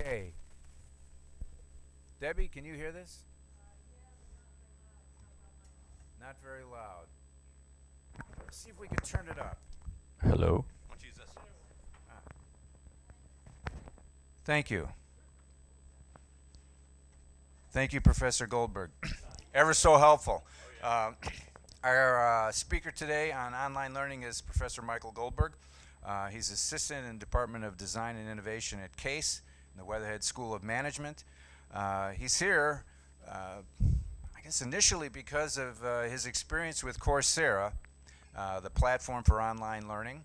Okay. Debbie, can you hear this? Not very loud. Let's see if we can turn it up. Hello. Why don't you use this? Ah. Thank you. Thank you, Professor Goldberg. Ever so helpful. Our speaker today on online learning is Professor Michael Goldberg. He's assistant in Department of Design and Innovation at CASE in the Weatherhead School of Management. He's here, I guess, initially because of his experience with Coursera, the platform for online learning.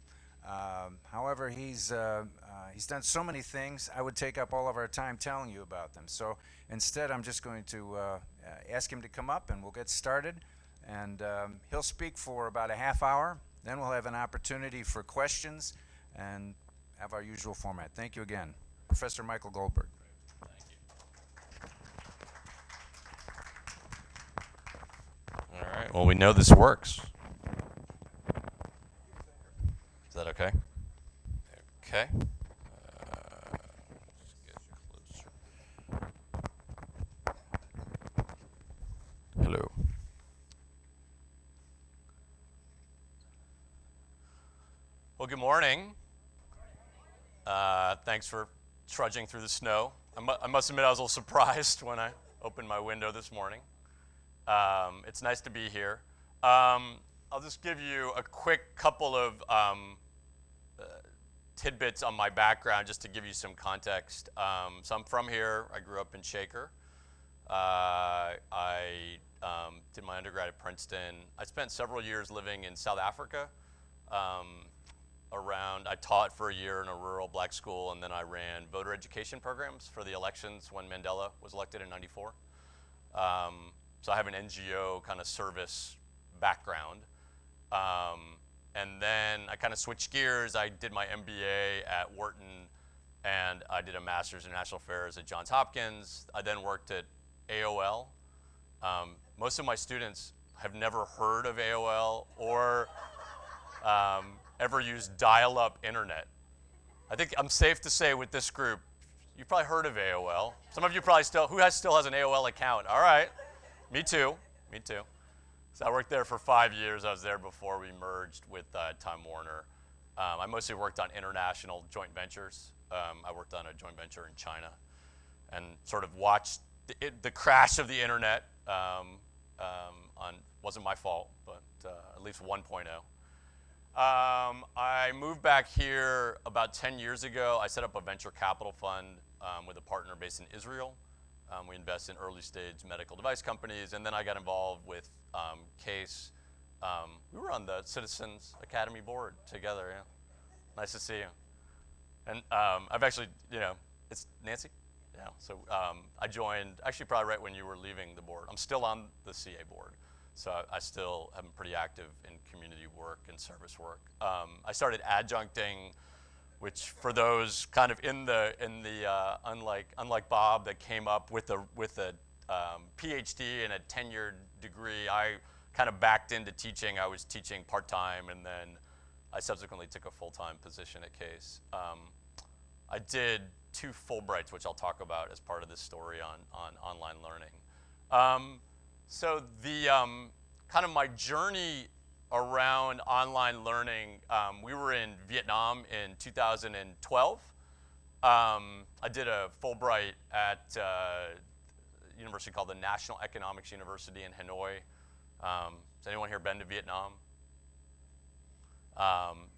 However, he's done so many things, I would take up all of our time telling you about them. So instead, I'm just going to ask him to come up and we'll get started. And he'll speak for about a half hour. Then we'll have an opportunity for questions and have our usual format. Thank you again. Professor Michael Goldberg. Thank you. All right. Well, we know this works. Is that okay? Okay. Let's get closer. Hello. Well, good morning. Thanks for trudging through the snow. I must admit I was a little surprised when I opened my window this morning. It's nice to be here. I'll just give you a quick couple of tidbits on my background just to give you some context. So I'm from here. I grew up in Shaker. I did my undergrad at Princeton. I spent several years living in South Africa. I taught for a year in a rural black school, and then I ran voter education programs for the elections when Mandela was elected in '94. So I have an NGO kind of service background. And then I kind of switched gears. I did my MBA at Wharton, and I did a master's in international affairs at Johns Hopkins. I then worked at AOL. Most of my students have never heard of AOL or ever used dial-up internet. I think I'm safe to say with this group, you've probably heard of AOL. Some of you probably still has an AOL account? All right, me too. So I worked there for 5 years. I was there before we merged with Time Warner. I mostly worked on international joint ventures. I worked on a joint venture in China and sort of watched the crash of the internet. Wasn't my fault, but at least 1.0. I moved back here about 10 years ago. I set up a venture capital fund with a partner based in Israel. We invest in early stage medical device companies, and then I got involved with CASE. We were on the Citizens Academy board together. Yeah. Nice to see you. And I've actually, it's Nancy? Yeah, so I joined, actually probably right when you were leaving the board. I'm still on the CA board. So I still am pretty active in community work and service work. I started adjuncting, which for those kind of in the unlike Bob that came up with a PhD and a tenured degree, I kind of backed into teaching. I was teaching part-time, and then I subsequently took a full-time position at CASE. I did 2 Fulbrights, which I'll talk about as part of this story on online learning. So the kind of my journey around online learning, we were in Vietnam in 2012. I did a Fulbright at a university called the National Economics University in Hanoi. Has anyone here been to Vietnam?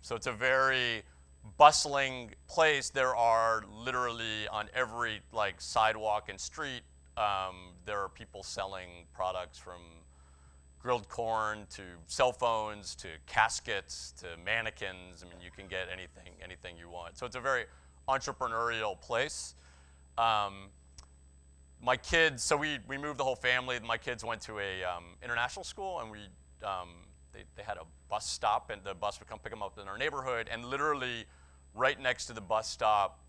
So it's a very bustling place. There are literally on every sidewalk and street, there are people selling products from grilled corn to cell phones to caskets to mannequins. I mean, you can get anything you want. So it's a very entrepreneurial place. My kids, so we moved the whole family. My kids went to a international school, and they had a bus stop, and the bus would come pick them up in our neighborhood. And literally, right next to the bus stop,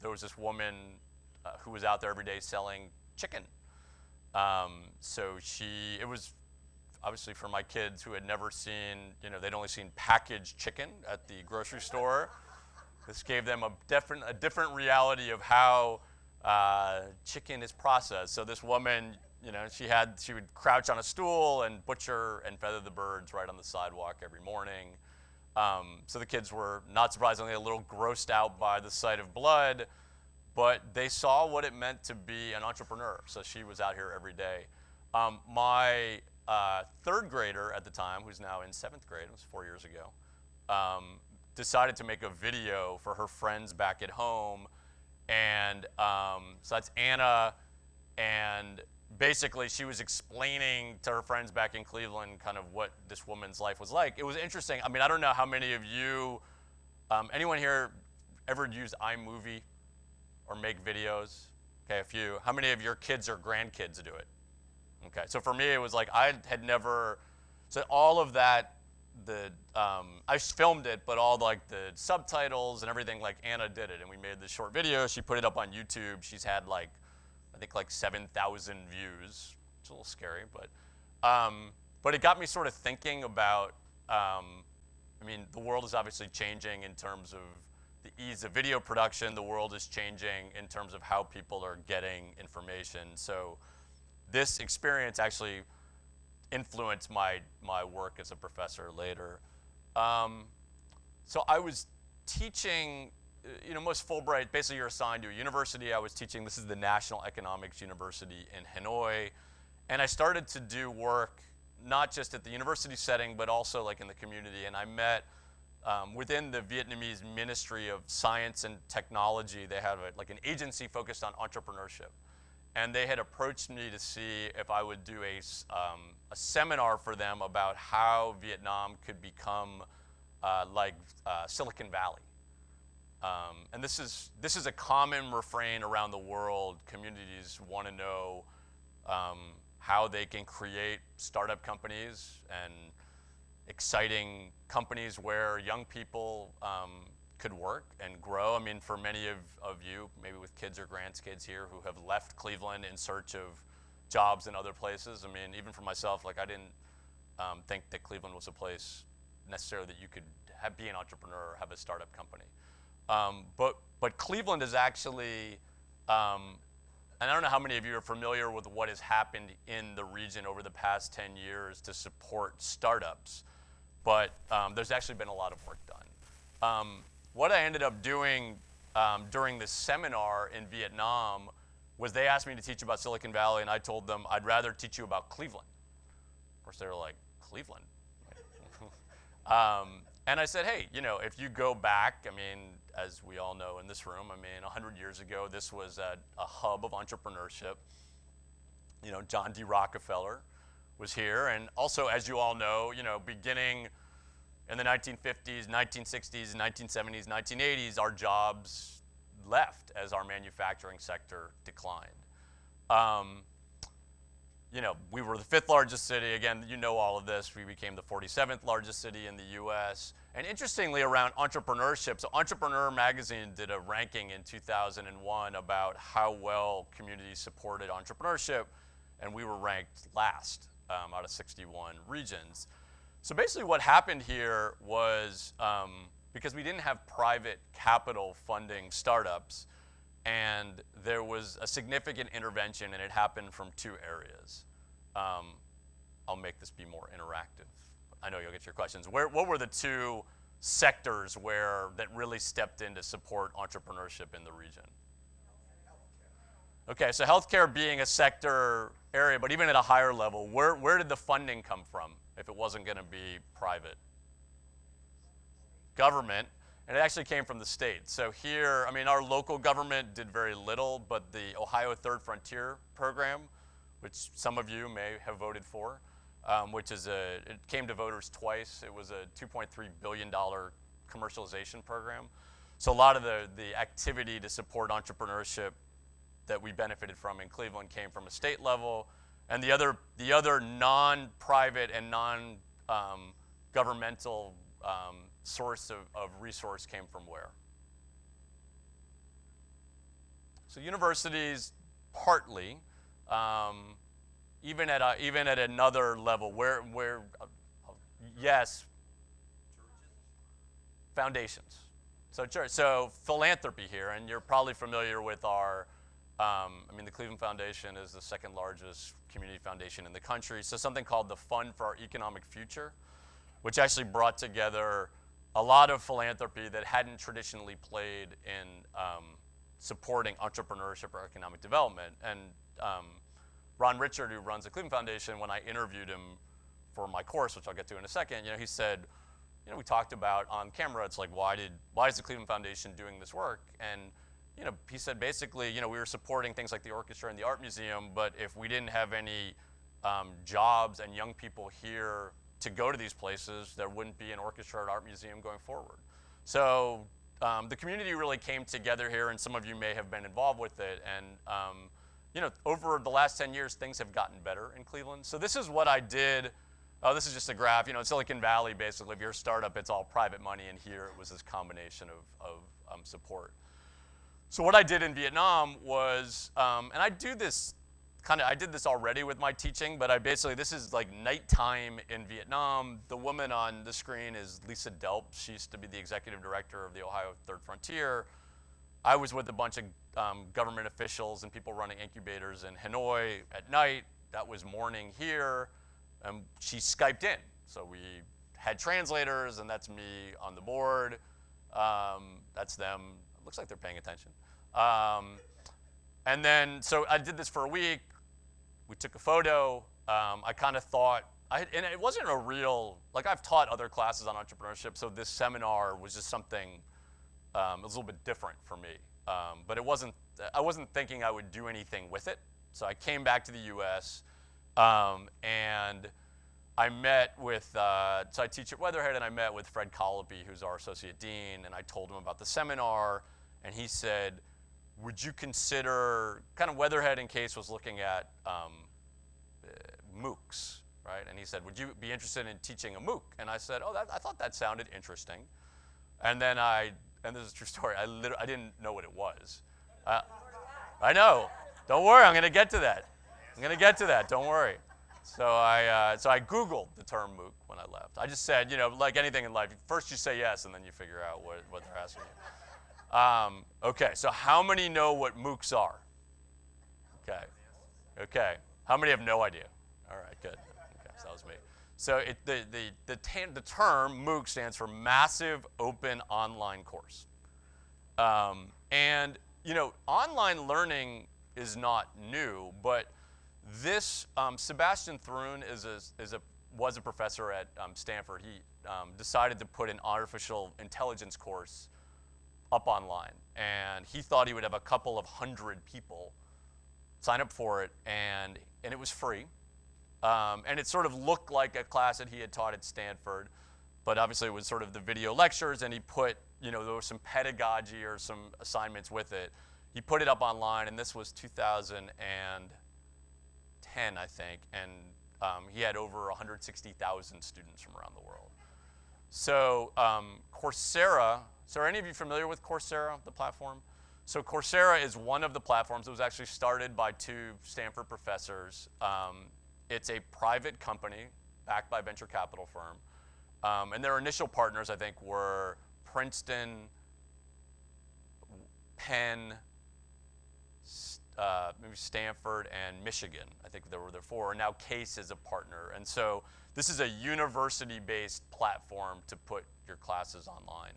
there was this woman who was out there every day selling chicken. So it was obviously for my kids who had never seen, they'd only seen packaged chicken at the grocery store. This gave them a different reality of how chicken is processed. So this woman, you know, she would crouch on a stool and butcher and feather the birds right on the sidewalk every morning. So the kids were, not surprisingly, a little grossed out by the sight of blood, but they saw what it meant to be an entrepreneur. So she was out here every day. My third grader at the time, who's now in 7th grade, it was 4 years ago, decided to make a video for her friends back at home. And so that's Anna, and basically she was explaining to her friends back in Cleveland kind of what this woman's life was like. It was interesting. I mean, I don't know how many of you, anyone here ever use iMovie or make videos? Okay, a few. How many of your kids or grandkids do it? Okay, so for me it was like I had never, so all of that, I filmed it, but all the subtitles and everything, like Anna did it, and we made this short video. She put it up on YouTube. She's had I think 7,000 views. It's a little scary, but it got me sort of thinking about, I mean, the world is obviously changing in terms of the ease of video production. The world is changing in terms of how people are getting information. So this experience actually influenced my work as a professor later. So I was teaching, you know, most Fulbright, basically you're assigned to a university. I was teaching, this is the National Economics University in Hanoi, and I started to do work not just at the university setting, but also like in the community. And I met within the Vietnamese Ministry of Science and Technology, they have like an agency focused on entrepreneurship. And they had approached me to see if I would do a seminar for them about how Vietnam could become like Silicon Valley. And this is a common refrain around the world. Communities want to know how they can create startup companies and exciting companies where young people could work and grow. I mean, for many of you, maybe with kids or grandkids here who have left Cleveland in search of jobs in other places. I mean, even for myself, like I didn't think that Cleveland was a place necessarily that you could be an entrepreneur or have a startup company. But Cleveland is actually, and I don't know how many of you are familiar with what has happened in the region over the past 10 years to support startups, but there's actually been a lot of work done. What I ended up doing during this seminar in Vietnam was they asked me to teach about Silicon Valley, and I told them I'd rather teach you about Cleveland. Of course, they were like, Cleveland? And I said, hey, you know, if you go back, I mean, as we all know in this room, I mean, 100 years ago, this was a hub of entrepreneurship. You know, John D. Rockefeller was here, and also, as you all know, beginning in the 1950s, 1960s, 1970s, 1980s, our jobs left as our manufacturing sector declined. We were the 5th largest city. Again, you know all of this. We became the 47th largest city in the US. And interestingly, around entrepreneurship, so Entrepreneur Magazine did a ranking in 2001 about how well communities supported entrepreneurship, and we were ranked last out of 61 regions. So basically what happened here was, because we didn't have private capital funding startups, and there was a significant intervention, and it happened from 2 areas. I'll make this be more interactive. I know you'll get your questions. What were the 2 sectors that really stepped in to support entrepreneurship in the region? Okay, so healthcare being a sector area, but even at a higher level, where did the funding come from if it wasn't going to be private? Government, and it actually came from the state. So here, I mean, our local government did very little, but the Ohio Third Frontier program, which some of you may have voted for, it came to voters twice. It was a $2.3 billion commercialization program. So a lot of the activity to support entrepreneurship that we benefited from in Cleveland came from a state level, and the other non-private and non-governmental source of resource came from where? So universities, partly, even at another level, where yes, foundations. So philanthropy here, and you're probably familiar with our I mean, the Cleveland Foundation is the second largest community foundation in the country. So something called the Fund for Our Economic Future, which actually brought together a lot of philanthropy that hadn't traditionally played in supporting entrepreneurship or economic development. And Ron Richard, who runs the Cleveland Foundation, when I interviewed him for my course, which I'll get to in a second, he said, we talked about on camera, it's like, why is the Cleveland Foundation doing this work? And he said basically, we were supporting things like the orchestra and the art museum, but if we didn't have any jobs and young people here to go to these places, there wouldn't be an orchestra or art museum going forward. So the community really came together here, and some of you may have been involved with it. And over the last 10 years, things have gotten better in Cleveland. So this is what I did. Oh, this is just a graph. Silicon Valley, basically, if you're a startup, it's all private money, and here it was this combination of support. So what I did in Vietnam was, and I did this already with my teaching, but this is like nighttime in Vietnam. The woman on the screen is Lisa Delp. She used to be the executive director of the Ohio Third Frontier. I was with a bunch of government officials and people running incubators in Hanoi at night. That was morning here. She Skyped in. So we had translators, and that's me on the board. That's them. It looks like they're paying attention. And then, so I did this for a week. We took a photo. I kind of thought, and it wasn't a real, I've taught other classes on entrepreneurship, so this seminar was just something, it was a little bit different for me. But I wasn't thinking I would do anything with it. So I came back to the US, and I met with, so I teach at Weatherhead, and I met with Fred Colopy, who's our associate dean, and I told him about the seminar, and he said, would you consider, kind of Weatherhead in case was looking at MOOCs, right? And he said, would you be interested in teaching a MOOC? And I said, I thought that sounded interesting. And then and this is a true story, I didn't know what it was. I know, don't worry, I'm gonna get to that. Don't worry. So I Googled the term MOOC when I left. I just said, like anything in life, first you say yes, and then you figure out what they're asking you. Okay, so how many know what MOOCs are? Okay. How many have no idea? All right, good. Okay, so that was me. So the term MOOC stands for Massive Open Online Course. And online learning is not new, but this Sebastian Thrun was a professor at Stanford. He decided to put an artificial intelligence course up online, and he thought he would have a couple of hundred people sign up for it, and it was free, and it sort of looked like a class that he had taught at Stanford, but obviously it was sort of the video lectures, and he put, there was some pedagogy or some assignments with it. He put it up online, and this was 2010, I think, and he had over 160,000 students from around the world. So Coursera. So are any of you familiar with Coursera, the platform? So Coursera is one of the platforms. It was actually started by two Stanford professors. It's a private company backed by a venture capital firm. And their initial partners, I think, were Princeton, Penn, maybe Stanford, and Michigan. I think there were the four. And now Case is a partner. And so this is a university-based platform to put your classes online.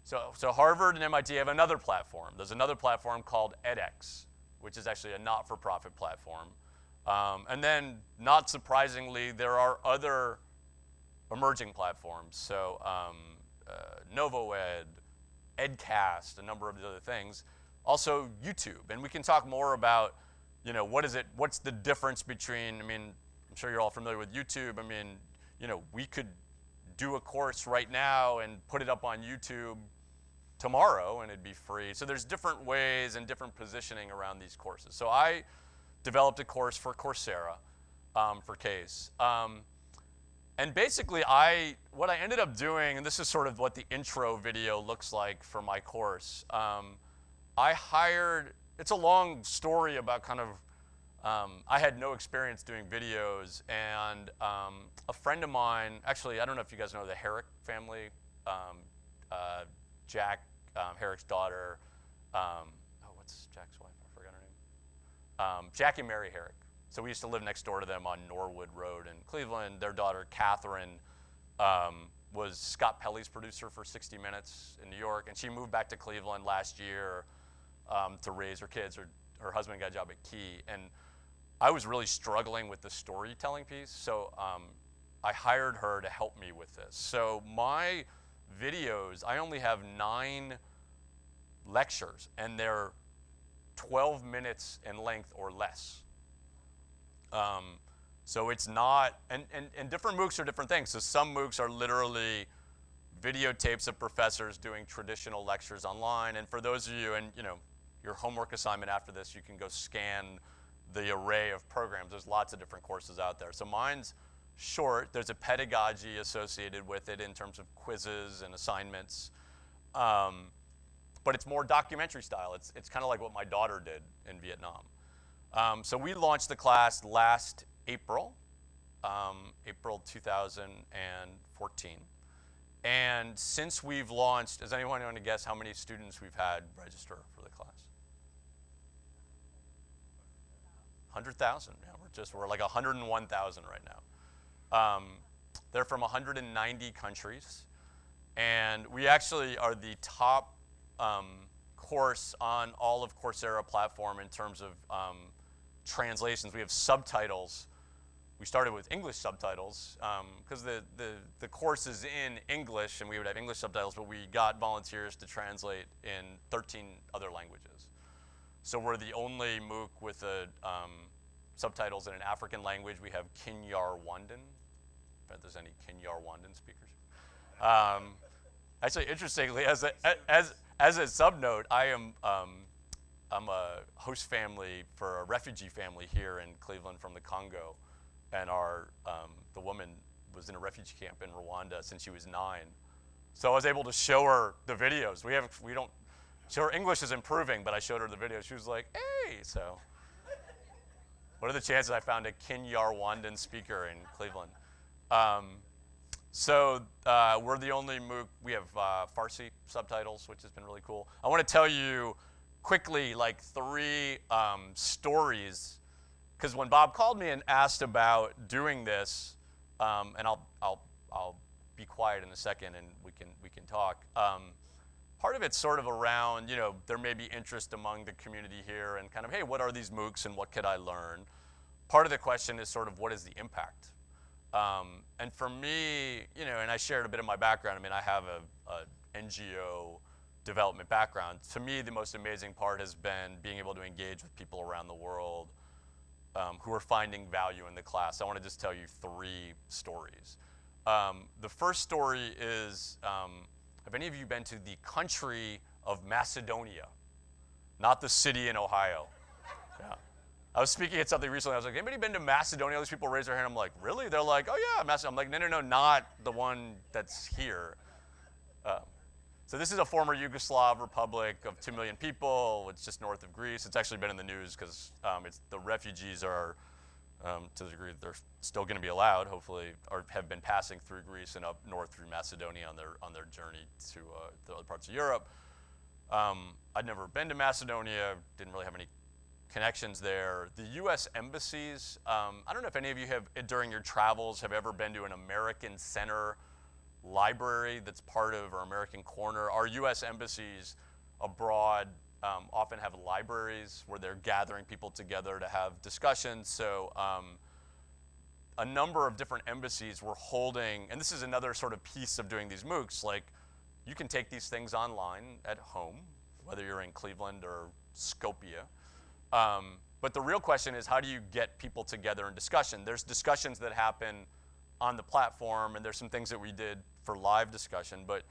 So Harvard and MIT have another platform. There's another platform called edX, which is actually a not-for-profit platform. And then, not surprisingly, there are other emerging platforms. So NovoEd, Edcast, a number of the other things. Also YouTube, and we can talk more about, what's the difference between, I'm sure you're all familiar with YouTube. We could do a course right now and put it up on YouTube tomorrow and it'd be free. So there's different ways and different positioning around these courses. So I developed a course for Coursera for Case. And basically what I ended up doing, and this is sort of what the intro video looks like for my course, it's a long story about kind of, I had no experience doing videos, and a friend of mine, actually, I don't know if you guys know the Herrick family, Jack, Herrick's daughter, what's Jack's wife? I forgot her name. Jack and Mary Herrick. So we used to live next door to them on Norwood Road in Cleveland. Their daughter, Catherine, was Scott Pelley's producer for 60 Minutes in New York, and she moved back to Cleveland last year to raise her kids. Her husband got a job at Key, and I was really struggling with the storytelling piece, so I hired her to help me with this. So my videos, I only have 9 lectures, and they're 12 minutes in length or less. So it's not, and different MOOCs are different things. So some MOOCs are literally videotapes of professors doing traditional lectures online. And for those of you, and your homework assignment after this, you can go scan the array of programs. There's lots of different courses out there. So mine's short. There's a pedagogy associated with it in terms of quizzes and assignments. But it's more documentary style. It's kind of like what my daughter did in Vietnam. So we launched the class last April, April 2014. And since we've launched, does anyone want to guess how many students we've had register for the class? 100,000. Yeah, we're like 101,000 right now. They're from 190 countries, and we actually are the top course on all of Coursera platform in terms of translations. We have subtitles. We started with English subtitles because the course is in English, and we would have English subtitles, but we got volunteers to translate in 13 other languages. So we're the only MOOC with subtitles in an African language. We have Kinyarwandan, if there's any Kinyarwandan speakers. Actually, interestingly, as a sub note, I'm a host family for a refugee family here in Cleveland from the Congo, and the woman was in a refugee camp in Rwanda since she was 9. So I was able to show her the videos. So her English is improving, but I showed her the video. She was like, "Hey!" So, what are the chances I found a Kinyarwandan speaker in Cleveland? So we're the only MOOC. We have Farsi subtitles, which has been really cool. I want to tell you quickly, like 3 stories, because when Bob called me and asked about doing this, and I'll be quiet in a second, and we can talk. Part of it's sort of around, there may be interest among the community here and kind of, hey, what are these MOOCs and what could I learn? Part of the question is sort of, what is the impact? And for me, and I shared a bit of my background. I mean, I have a NGO development background. To me, the most amazing part has been being able to engage with people around the world who are finding value in the class. I want to just tell you 3 stories. The first story is, have any of you been to the country of Macedonia? Not the city in Ohio. Yeah. I was speaking at something recently. I was like, anybody been to Macedonia? All these people raise their hand. I'm like, really? They're like, oh yeah, Macedonia. I'm like, no, not the one that's here. So this is a former Yugoslav republic of 2 million people. It's just north of Greece. It's actually been in the news because the refugees are, to the degree that they're still going to be allowed, hopefully, or have been passing through Greece and up north through Macedonia on their journey to the other parts of Europe. I'd never been to Macedonia. Didn't really have any connections there. The U.S. embassies, I don't know if any of you have, during your travels, have ever been to an American Center library that's part of our American Corner. Our U.S. embassies abroad often have libraries where they're gathering people together to have discussions. So a number of different embassies were holding, and this is another sort of piece of doing these MOOCs, like you can take these things online at home, whether you're in Cleveland or Skopje. But the real question is, how do you get people together in discussion? There's discussions that happen on the platform, and there's some things that we did for live discussion, but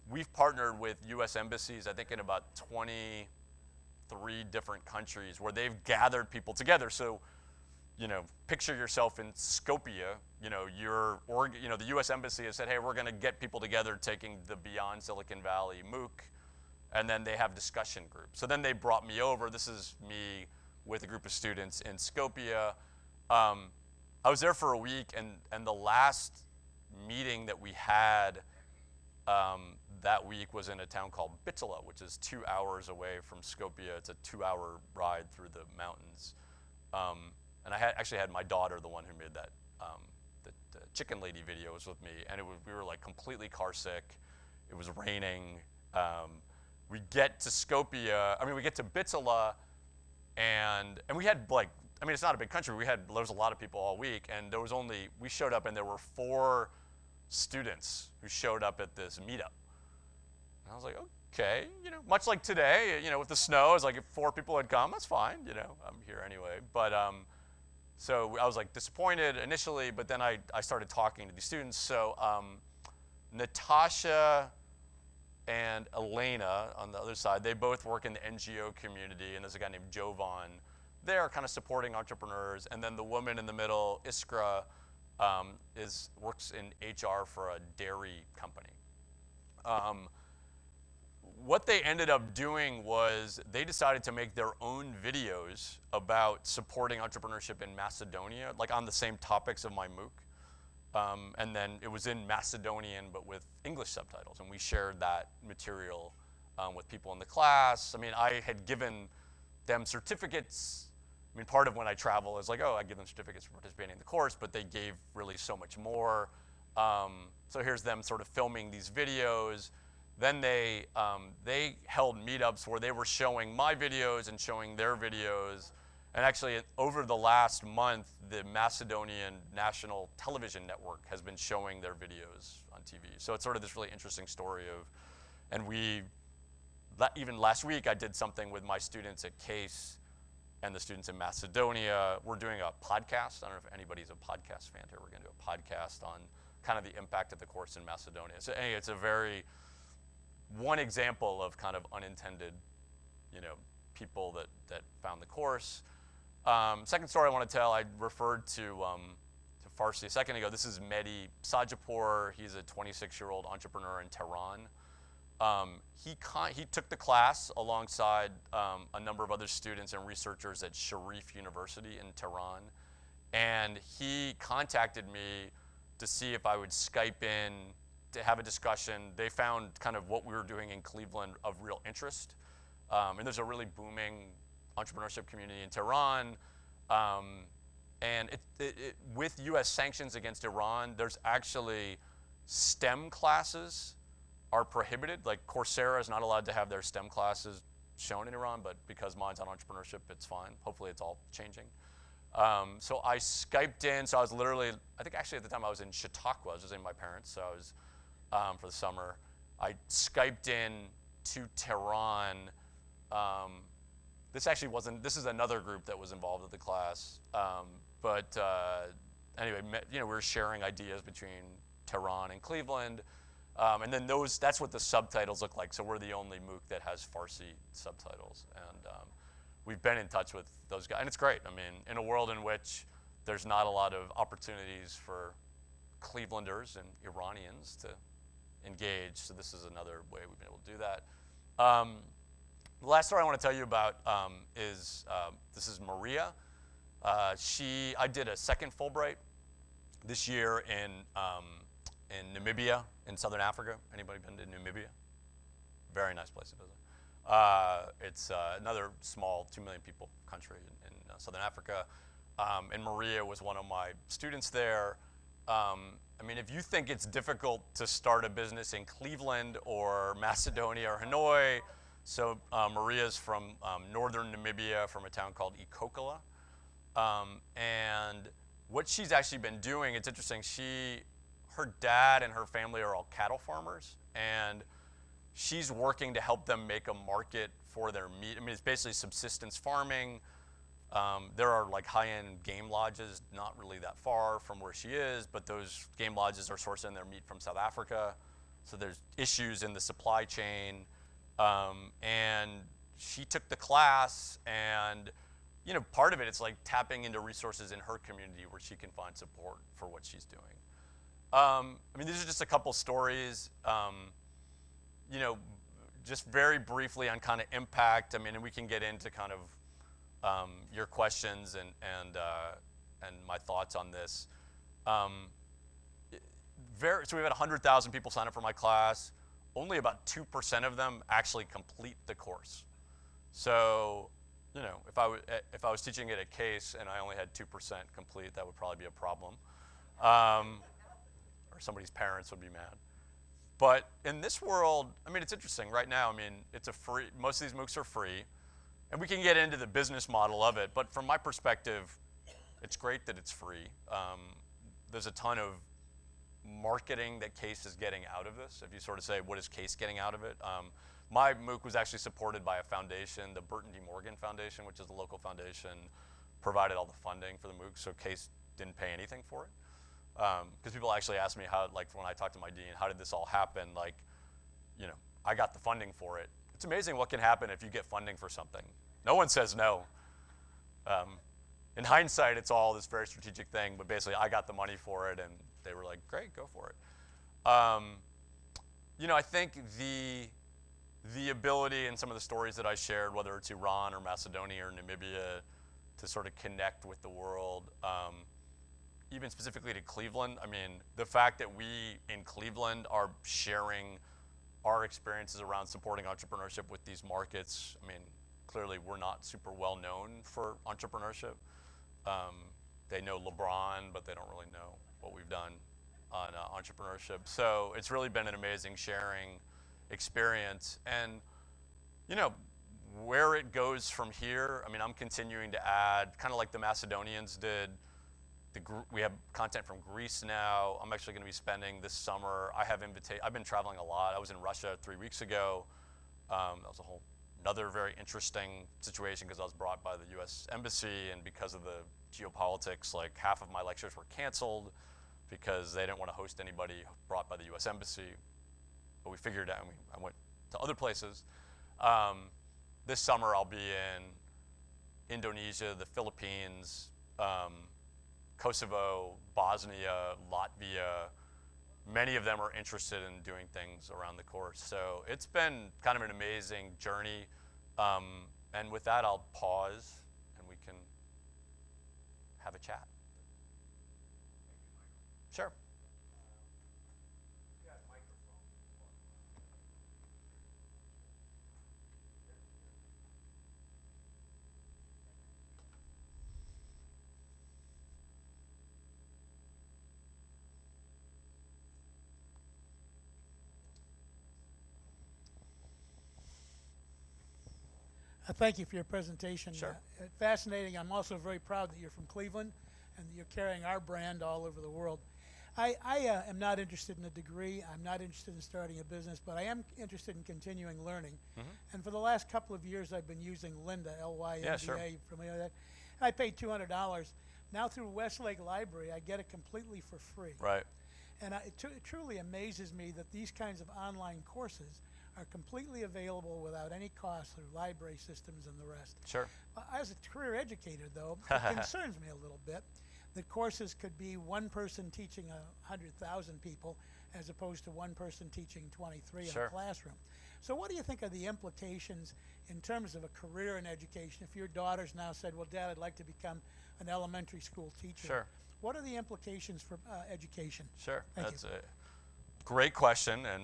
we've partnered with U.S. embassies, I think in about 23 different countries where they've gathered people together. So, picture yourself in Skopje, the U.S. embassy has said, hey, we're gonna get people together taking the Beyond Silicon Valley MOOC, and then they have discussion groups. So then they brought me over. This is me with a group of students in Skopje. I was there for a week, and the last meeting that we had, that week was in a town called Bitula, which is 2 hours away from Skopje. It's a 2-hour ride through the mountains. And I actually had my daughter, the one who made that the chicken lady video, was with me, and we were like completely car sick. It was raining. We get to Skopje, we get to Bitula, and we had like, it's not a big country. There was a lot of people all week, and we showed up and there were 4 students who showed up at this meetup. And I was like, okay, much like today, with the snow, it's like if 4 people had come, that's fine, I'm here anyway. But so I was like disappointed initially, but then I started talking to these students. So Natasha and Elena on the other side, they both work in the NGO community, and there's a guy named Jovan. They're kind of supporting entrepreneurs, and then the woman in the middle, Iskra, works in HR for a dairy company. What they ended up doing was they decided to make their own videos about supporting entrepreneurship in Macedonia, like on the same topics of my MOOC. And then it was in Macedonian, but with English subtitles, and we shared that material with people in the class. I had given them certificates. Part of when I travel is like, I give them certificates for participating in the course, but they gave really so much more. So here's them sort of filming these videos. Then they held meetups where they were showing my videos and showing their videos. And actually, over the last month, the Macedonian National Television Network has been showing their videos on TV. So it's sort of this really interesting story and even last week, I did something with my students at Case and the students in Macedonia. We're doing a podcast. I don't know if anybody's a podcast fan here. We're going to do a podcast on kind of the impact of the course in Macedonia. So anyway, it's one example of kind of unintended, people that found the course. Second story I want to tell, I referred to Farsi a second ago. This is Mehdi Sajapur. He's a 26-year-old entrepreneur in Tehran. He took the class alongside a number of other students and researchers at Sharif University in Tehran. And he contacted me to see if I would Skype in to have a discussion. They found kind of what we were doing in Cleveland of real interest. And there's a really booming entrepreneurship community in Tehran. And with US sanctions against Iran, there's actually STEM classes are prohibited. Like Coursera is not allowed to have their STEM classes shown in Iran, but because mine's on entrepreneurship, it's fine. Hopefully it's all changing. So I Skyped in, so I was literally, I think actually at the time I was in Chautauqua, I was visiting my parents, so I was, for the summer. I Skyped in to Tehran. This actually wasn't, this is another group that was involved with the class. Anyway, we were sharing ideas between Tehran and Cleveland. And then that's what the subtitles look like. So we're the only MOOC that has Farsi subtitles. And we've been in touch with those guys. And it's great. In a world in which there's not a lot of opportunities for Clevelanders and Iranians to engage. So this is another way we've been able to do that. The last story I want to tell you about is this is Maria. I did a second Fulbright this year in Namibia, in Southern Africa. Anybody been to Namibia? Very nice place to visit. It's another small 2 million people country in Southern Africa. And Maria was one of my students there. If you think it's difficult to start a business in Cleveland or Macedonia or Hanoi, so Maria's from northern Namibia, from a town called Ikokala. And what she's actually been doing, it's interesting, her dad and her family are all cattle farmers, and she's working to help them make a market for their meat. It's basically subsistence farming. There are like high-end game lodges not really that far from where she is, but those game lodges are sourcing their meat from South Africa. So there's issues in the supply chain. And she took the class, and part of it, it's like tapping into resources in her community where she can find support for what she's doing. These are just a couple stories, just very briefly on kind of impact. And we can get into kind of your questions and my thoughts on this. So we've had 100,000 people sign up for my class. only about 2% of them actually complete the course. So, you know, if I was teaching it at Case and I only had 2% complete, that would probably be a problem. Or somebody's parents would be mad. But in this world, I mean, it's interesting right now. I mean, most of these MOOCs are free, and we can get into the business model of it. But from my perspective, it's great that it's free. There's a ton of marketing that Case is getting out of this. If you sort of say, what is Case getting out of it? My MOOC was actually supported by a foundation, the Burton D. Morgan Foundation, which is the local foundation, provided all the funding for the MOOC, so Case didn't pay anything for it. Because people actually ask me how, like when I talked to my dean, how did this all happen? Like, you know, I got the funding for it. It's amazing what can happen if you get funding for something. No one says no. In hindsight, it's all this very strategic thing, but basically I got the money for it and they were like, great, go for it. You know, I think the ability and some of the stories that I shared, whether it's Iran or Macedonia or Namibia, to sort of connect with the world, even specifically to Cleveland. I mean, the fact that we in Cleveland are sharing our experiences around supporting entrepreneurship with these markets. I mean, clearly we're not super well known for entrepreneurship. They know LeBron, but they don't really know what we've done on entrepreneurship. So it's really been an amazing sharing experience. And, you know, where it goes from here, I mean, I'm continuing to add, kind of like the Macedonians did. We have content from Greece now. I'm actually going to be spending this summer. I've been traveling a lot. I was in Russia 3 weeks ago. That was another very interesting situation because I was brought by the U.S. Embassy, and because of the geopolitics, like half of my lectures were canceled because they didn't want to host anybody brought by the U.S. Embassy. But we figured out. I went to other places. This summer I'll be in Indonesia, the Philippines, Kosovo, Bosnia, Latvia. Many of them are interested in doing things around the course. So it's been kind of an amazing journey. And with that, I'll pause and we can have a chat. Sure. Thank you for your presentation. Sure. Fascinating. I'm also very proud that you're from Cleveland and that you're carrying our brand all over the world. I am not interested in a degree. I'm not interested in starting a business, but I am interested in continuing learning. Mm-hmm. And for the last couple of years, I've been using Lynda, L-Y-N-D-A, yeah, sure. familiar with that? And I paid $200. Now through Westlake Library, I get it completely for free. Right. And it truly amazes me that these kinds of online courses are completely available without any cost through library systems and the rest. Sure. As a career educator, though, it concerns me a little bit that courses could be one person teaching 100,000 people as opposed to one person teaching 23 in a classroom. So what do you think are the implications in terms of a career in education? If your daughter's now said, well, Dad, I'd like to become an elementary school teacher. Sure. What are the implications for education? Sure. That's you. a great question, and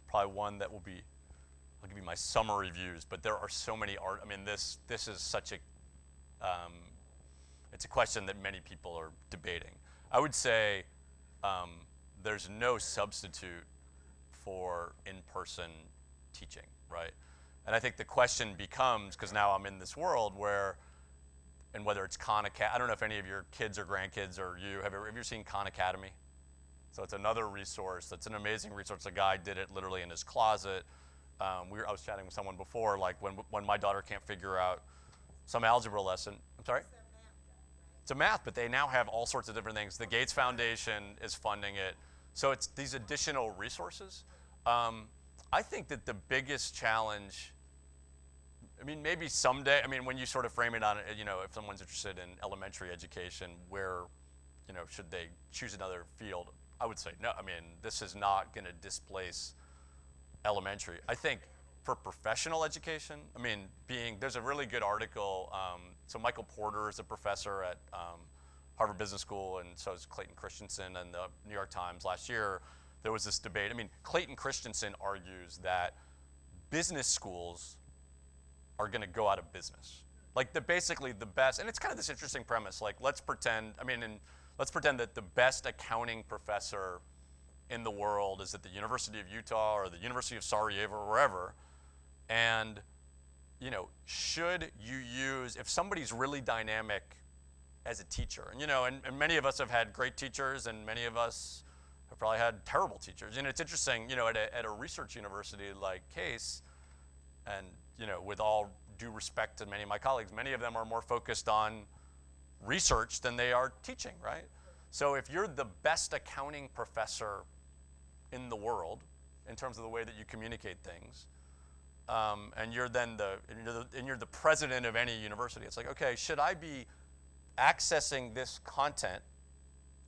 probably one that will be, I'll give you my summary views, but there are so many I mean, this is such a, it's a question that many people are debating. I would say there's no substitute for in-person teaching, right? And I think the question becomes, because now I'm in this world where, and whether it's Khan Academy, I don't know if any of your kids or grandkids or you, have you ever seen Khan Academy? So it's another resource. That's an amazing resource. A guy did it literally in his closet. I was chatting with someone before, like when my daughter can't figure out some algebra lesson. I'm sorry? It's a math, but they now have all sorts of different things. The Gates Foundation is funding it. So it's these additional resources. I think that the biggest challenge, I mean, maybe someday, I mean, when you sort of frame it on, you know, if someone's interested in elementary education, where, you know, should they choose another field? I would say no. I mean, this is not going to displace elementary. I think for professional education, I mean, there's a really good article. So Michael Porter is a professor at Harvard Business School, and so is Clayton Christensen, and the New York Times last year there was this debate. I mean, Clayton Christensen argues that business schools are going to go out of business. Like basically the best, and it's kind of this interesting premise. Like let's pretend that the best accounting professor in the world is at the University of Utah or the University of Sarajevo or wherever, and should you use, if somebody's really dynamic as a teacher, and many of us have had great teachers, and many of us have probably had terrible teachers. It's interesting, at a research university like Case, and with all due respect to many of my colleagues, many of them are more focused on research than they are teaching, right? So if you're the best accounting professor in the world in terms of the way that you communicate things, and you're then you're the president of any university, it's like, okay, should I be accessing this content,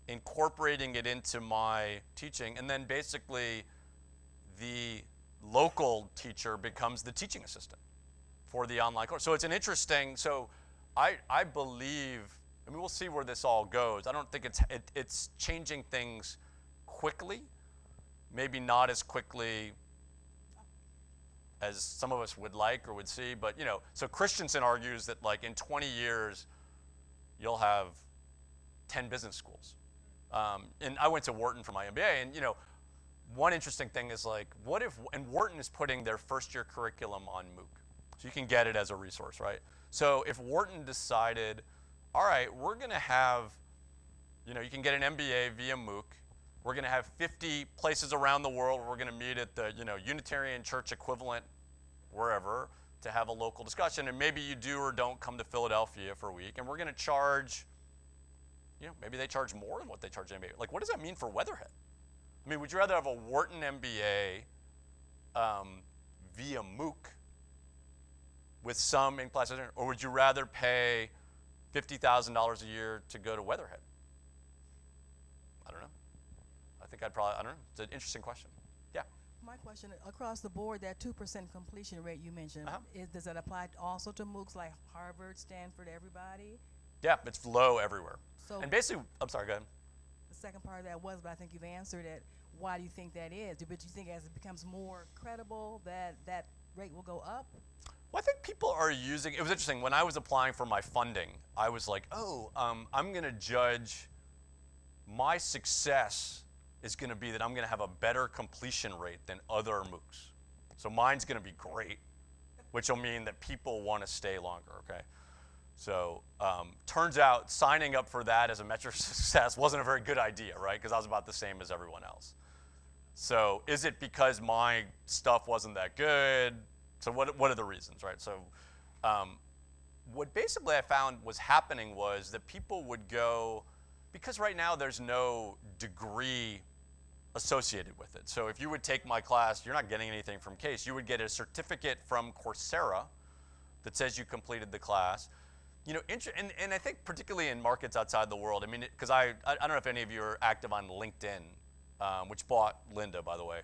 incorporating it into my teaching, and then basically the local teacher becomes the teaching assistant for the online course. So it's an interesting, so I believe, I mean, we'll see where this all goes. I don't think it's changing things quickly, maybe not as quickly as some of us would like or would see, but so Christensen argues that like in 20 years, you'll have 10 business schools. And I went to Wharton for my MBA, and one interesting thing is like, what if, and Wharton is putting their first year curriculum on MOOC. So you can get it as a resource, right? So if Wharton decided, all right, we're gonna have, you can get an MBA via MOOC. We're gonna have 50 places around the world where we're gonna meet at the Unitarian Church equivalent, wherever, to have a local discussion. And maybe you do or don't come to Philadelphia for a week, and we're gonna charge, maybe they charge more than what they charge MBA. Like, what does that mean for Weatherhead? I mean, would you rather have a Wharton MBA via MOOC with some in-class, or would you rather pay $50,000 a year to go to Weatherhead? I don't know. I don't know. It's an interesting question. Yeah. My question, across the board, that 2% completion rate you mentioned, does that apply also to MOOCs like Harvard, Stanford, everybody? Yeah, it's low everywhere. So, and basically, I'm sorry, go ahead. The second part of that was, but I think you've answered it. Why do you think that is? But you think as it becomes more credible that that rate will go up? Well, I think people are using, it was interesting, when I was applying for my funding, I was like, I'm gonna judge, my success is gonna be that I'm gonna have a better completion rate than other MOOCs. So mine's gonna be great, which will mean that people wanna stay longer, okay? So turns out signing up for that as a metric of success wasn't a very good idea, right? Because I was about the same as everyone else. So is it because my stuff wasn't that good? So what are the reasons, right? So what basically I found was happening was that people would go, because right now there's no degree associated with it. So if you would take my class, you're not getting anything from Case. You would get a certificate from Coursera that says you completed the class. And I think particularly in markets outside the world, I mean, because I don't know if any of you are active on LinkedIn, which bought Linda, by the way.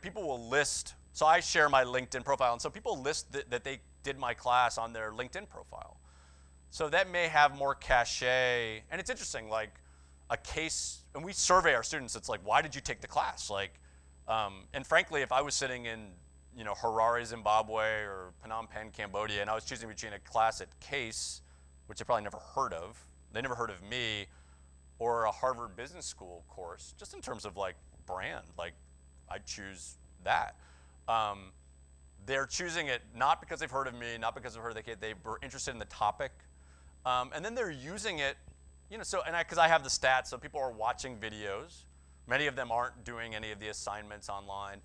People will list, so I share my LinkedIn profile, and so people list that they did my class on their LinkedIn profile. So that may have more cachet, and it's interesting, like a case, and we survey our students, it's like, why did you take the class? Like, and frankly, if I was sitting in Harare, Zimbabwe, or Phnom Penh, Cambodia, and I was choosing between a class at Case, which they probably never heard of, they never heard of me, or a Harvard Business School course, just in terms of like brand, like I'd choose that. They're choosing it not because they've heard of me, not because they've heard of the kid, they were interested in the topic. And then they're using it, because I have the stats, so people are watching videos. Many of them aren't doing any of the assignments online.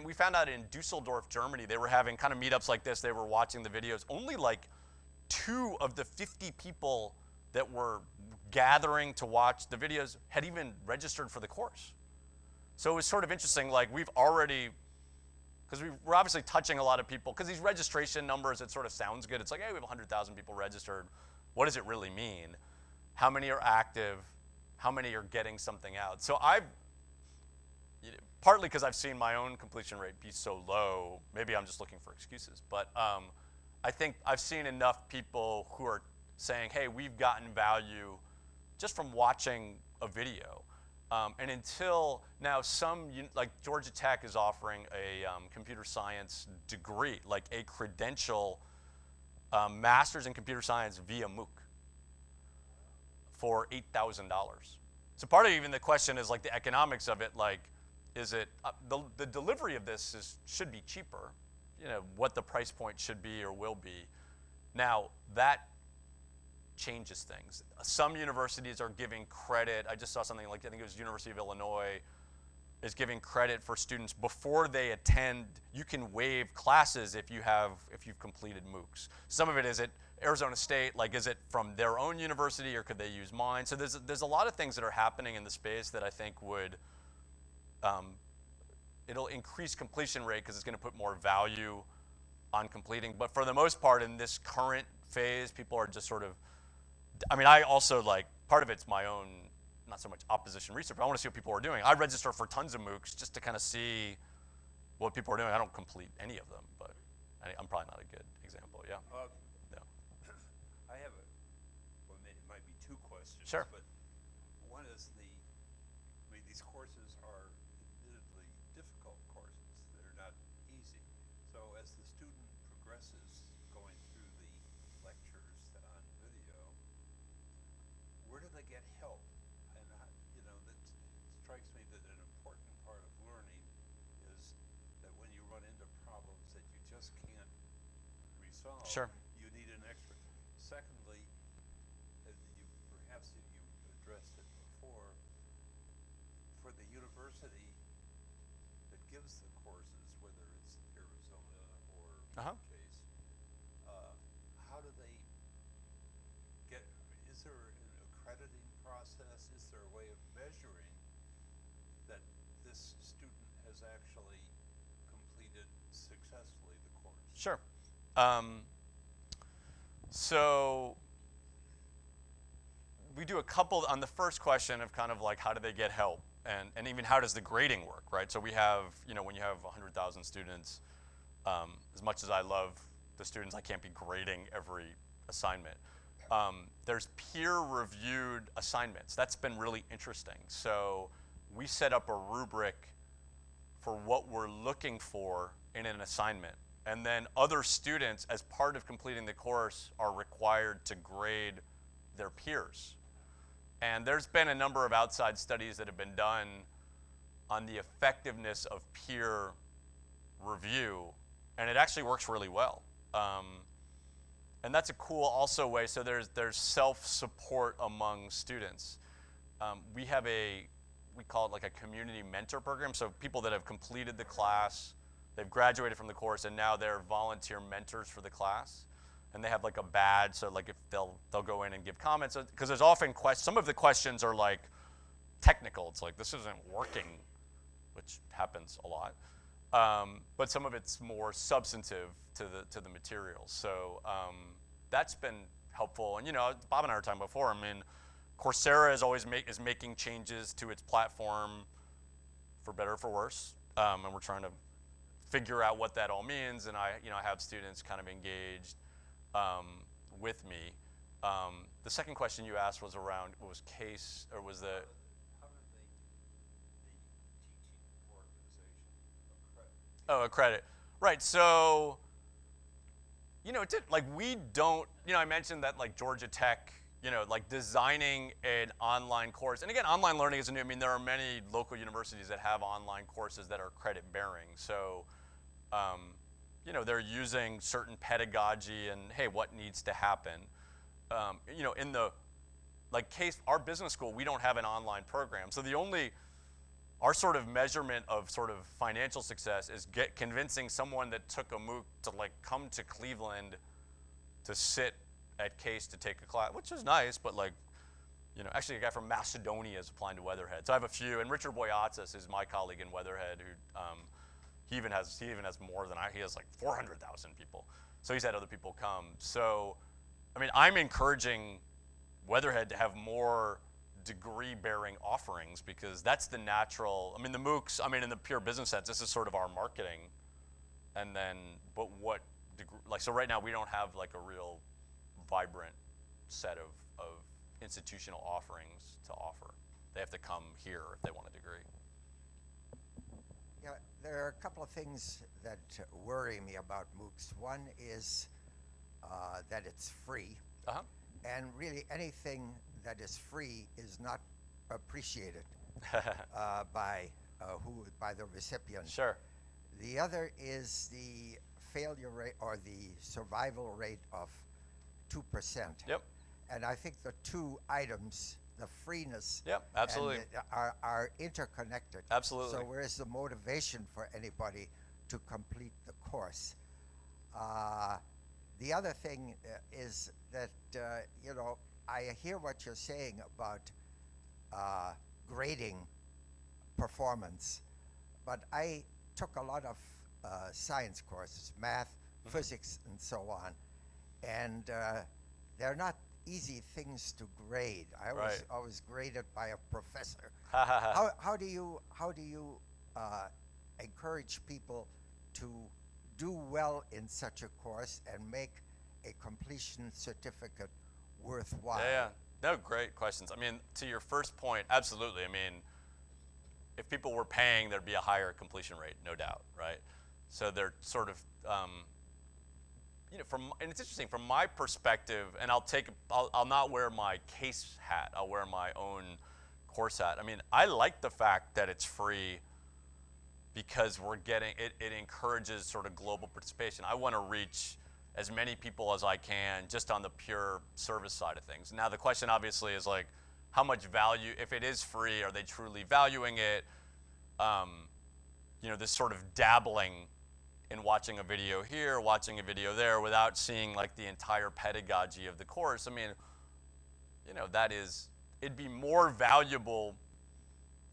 We found out in Dusseldorf, Germany, they were having kind of meetups like this. They were watching the videos. Only like 2 of the 50 people that were gathering to watch the videos had even registered for the course. So it was sort of interesting, like we've already, because we're obviously touching a lot of people, because these registration numbers, it sort of sounds good. It's like, hey, we have 100,000 people registered. What does it really mean? How many are active? How many are getting something out? So partly because I've seen my own completion rate be so low, maybe I'm just looking for excuses, but I think I've seen enough people who are saying, hey, we've gotten value just from watching a video. And until now, like Georgia Tech is offering a computer science degree, like a credential master's in computer science via MOOC for $8,000. So part of even the question is like the economics of it, like, is it, the delivery of this should be cheaper, what the price point should be or will be. Now, that changes things. Some universities are giving credit. I just saw something like, I think it was University of Illinois, is giving credit for students before they attend. You can waive classes if you've completed MOOCs. Some of it is at Arizona State, like is it from their own university or could they use mine? So there's a lot of things that are happening in the space that I think would, it'll increase completion rate because it's going to put more value on completing. But for the most part in this current phase, people are just sort of, I mean, I also like, part of it's my own, not so much opposition research, but I want to see what people are doing. I register for tons of MOOCs just to kind of see what people are doing. I don't complete any of them, but I'm probably not a good example, yeah. No. I have well, it might be two questions. Sure. But one is these courses are admittedly difficult courses. They're not easy. So as the student progresses going through the lectures on video, where do they get help? And that strikes me that an important part of learning is that when you run into problems that you just can't resolve, Sure. you need an expert. Secondly, perhaps you addressed it before, for the university that gives the courses, whether it's Arizona or case, how do they get, is there an accrediting process? Is there a way of measuring that this student has actually completed successfully the course? Sure. So we do a couple, on the first question of kind of like how do they get help and even how does the grading work, right? So we have, when you have 100,000 students, as much as I love the students, I can't be grading every assignment. There's peer-reviewed assignments. That's been really interesting. So we set up a rubric for what we're looking for in an assignment. And then other students, as part of completing the course, are required to grade their peers. And there's been a number of outside studies that have been done on the effectiveness of peer review, and it actually works really well. And that's a cool also way, so there's self-support among students. We have we call it like a community mentor program, so people that have completed the class, they've graduated from the course, and now they're volunteer mentors for the class. And they have like a badge, so like if they'll go in and give comments, because there's often some of the questions are like technical. It's like, this isn't working, which happens a lot. But some of it's more substantive to the materials. So that's been helpful. And Bob and I were talking before, I mean, Coursera is making changes to its platform for better or for worse. And we're trying to figure out what that all means. And I have students kind of engaged with me. The second question you asked was around, was case, or was the... How did the teaching organization accredit? Oh, accredit. Right, so, it did, like we don't, I mentioned that like Georgia Tech, like designing an online course. And again, online learning isn't new. I mean, there are many local universities that have online courses that are credit bearing. So, they're using certain pedagogy and, hey, what needs to happen? In the case, our business school, we don't have an online program. So our sort of measurement of sort of financial success is convincing someone that took a MOOC to come to Cleveland to sit at Case to take a class, which is nice, but actually a guy from Macedonia is applying to Weatherhead. So I have a few, and Richard Boyatzis is my colleague in Weatherhead who, he even has more than he has like 400,000 people. So he's had other people come. So, I mean, I'm encouraging Weatherhead to have more degree-bearing offerings because that's the natural, I mean, the MOOCs, in the pure business sense, this is sort of our marketing. And then, but what degree, so right now we don't have like a real vibrant set of institutional offerings to offer. They have to come here if they want a degree. Yeah, there are a couple of things that worry me about MOOCs. One is that it's free, and really anything that is free is not appreciated by the recipient. Sure. The other is the failure rate or the survival rate of 2%. Yep. And I think the two items, the freeness, Yep, absolutely. and are interconnected. Absolutely. So where is the motivation for anybody to complete the course? The other thing is that you know, I hear what you're saying about grading performance, but I took a lot of science courses, math, physics, and so on, and they're not easy things to grade. I was graded by a professor. How do you encourage people to do well in such a course and make a completion certificate worthwhile? Yeah. No, great questions. I mean, to your first point, absolutely. I mean, if people were paying, there'd be a higher completion rate, no doubt, right? So they're sort of, you know, and it's interesting from my perspective, and I'll not wear my case hat. I'll wear my own course hat. I mean, I like the fact that it's free because we're getting it encourages sort of global participation. I want to reach as many people as I can just on the pure service side of things. Now the question obviously is like, how much value, if it is free, are they truly valuing it? You know, this sort of dabbling in watching a video here, watching a video there without seeing like the entire pedagogy of the course. I mean, you know, it'd be more valuable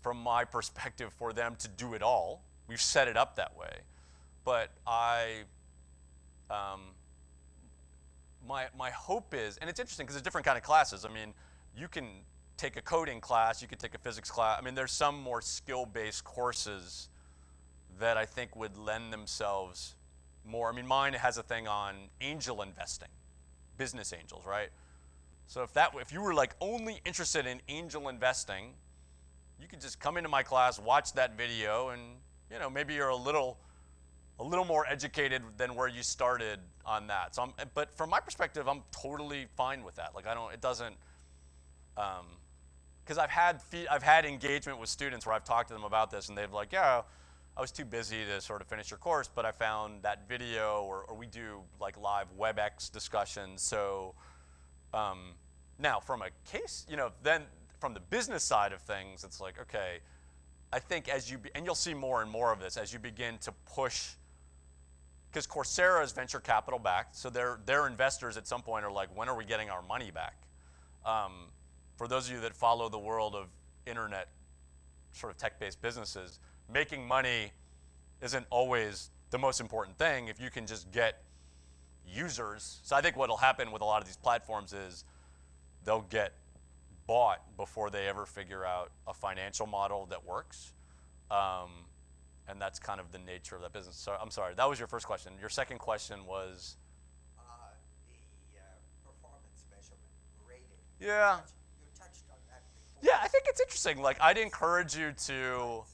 from my perspective for them to do it all. We've set it up that way. But my hope is, and it's interesting because there's different kind of classes. I mean, you can take a coding class, you could take a physics class. I mean, there's some more skill-based courses that I think would lend themselves more. I mean, mine has a thing on angel investing, business angels, right? So if you were like only interested in angel investing, you could just come into my class, watch that video, and you know, maybe you're a little more educated than where you started on that. So but from my perspective, I'm totally fine with that. Like it doesn't, because I've had engagement with students where I've talked to them about this, and they've like, yeah, I was too busy to sort of finish your course, but I found that video, or we do like live WebEx discussions. So now from a case, you know, then from the business side of things, it's like, okay, I think and you'll see more and more of this as you begin to push, because Coursera is venture capital backed, so their investors at some point are like, when are we getting our money back? For those of you that follow the world of internet sort of tech-based businesses, making money isn't always the most important thing if you can just get users. So I think what'll happen with a lot of these platforms is they'll get bought before they ever figure out a financial model that works. And that's kind of the nature of that business. So I'm sorry, that was your first question. Your second question was? The performance measurement, grading. Yeah. You touched on that before. Yeah, I think it's interesting. Like, I'd encourage you to. Science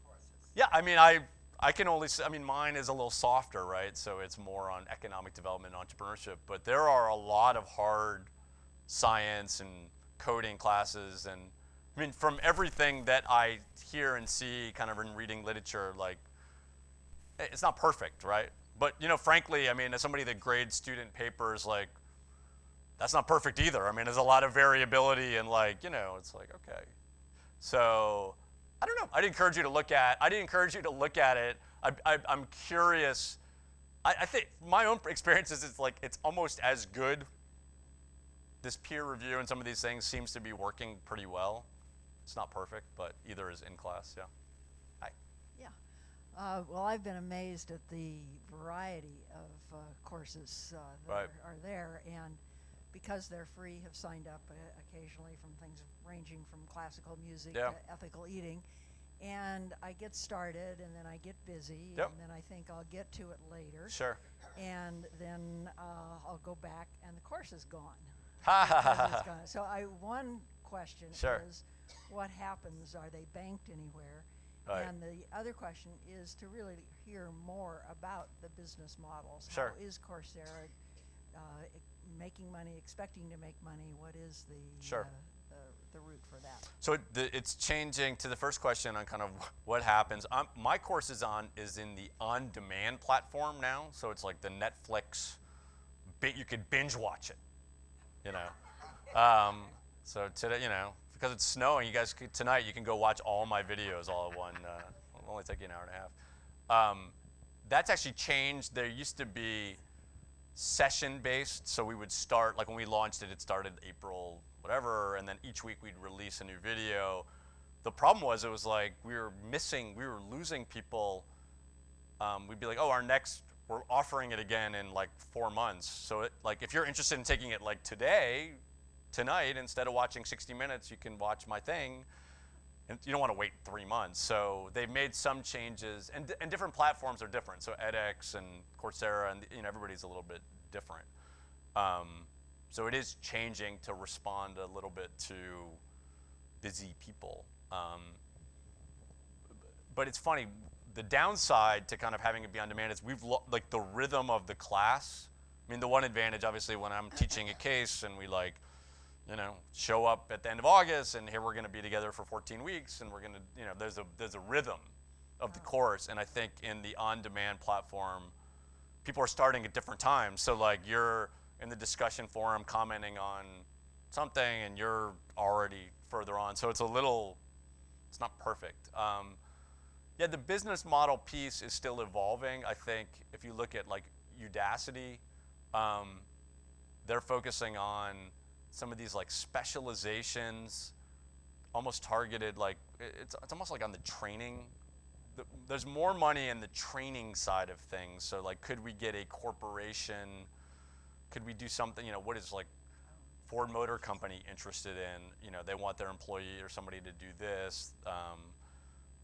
courses. Yeah, I mean, I can only say, I mean, mine is a little softer, right? So it's more on economic development and entrepreneurship. But there are a lot of hard science and coding classes. And I mean, from everything that I hear and see kind of in reading literature, like, it's not perfect, right? But, you know, frankly, I mean, as somebody that grades student papers, like, that's not perfect either. I mean, there's a lot of variability and, like, you know, it's like, okay. So I don't know. I'd encourage you to look at it. I'm curious. I think my own experience is it's almost as good. This peer review and some of these things seems to be working pretty well. It's not perfect, but either is in class, yeah. Hi. Yeah. Well, I've been amazed at the variety of courses that are there, and because they're free, have signed up occasionally from things ranging from classical music to ethical eating. And I get started, and then I get busy, and then I think I'll get to it later. Sure. And then I'll go back, and the course is gone. Ha ha ha. So one question Sure. is, what happens? Are they banked anywhere? Right. And the other question is to really hear more about the business models. Sure. How is Coursera making money, expecting to make money? What is the Sure. The route for that? So it's changing to the first question on kind of what happens. My course is in the on-demand platform now, so it's like the Netflix. You could binge watch it, you know. So today, you know, because it's snowing, you guys tonight you can go watch all my videos all at one. It'll only take you an hour and a half. That's actually changed. There used to be session-based, so we would start, like when we launched it, it started April whatever, and then each week we'd release a new video. The problem was it was like we were losing people. We'd be like, oh, we're offering it again in like 4 months. So like if you're interested in taking it like tonight, instead of watching 60 minutes, you can watch my thing. And you don't want to wait 3 months. So they've made some changes, and different platforms are different. So edX and Coursera, and you know, everybody's a little bit different. So it is changing to respond a little bit to busy people. But it's funny, the downside to kind of having it be on demand is like the rhythm of the class. I mean, the one advantage, obviously, when I'm teaching a case and we like, you know, show up at the end of August and here we're going to be together for 14 weeks and we're going to, you know, there's a rhythm of the course. And I think in the on-demand platform, people are starting at different times. So like you're in the discussion forum commenting on something and you're already further on. So it's not perfect. Yeah, the business model piece is still evolving. I think if you look at like Udacity, they're focusing on some of these like specializations, almost targeted, like it's almost like on the training. There's more money in the training side of things. So like, could we get a corporation? Could we do something, you know, what is like Ford Motor Company interested in? You know, they want their employee or somebody to do this.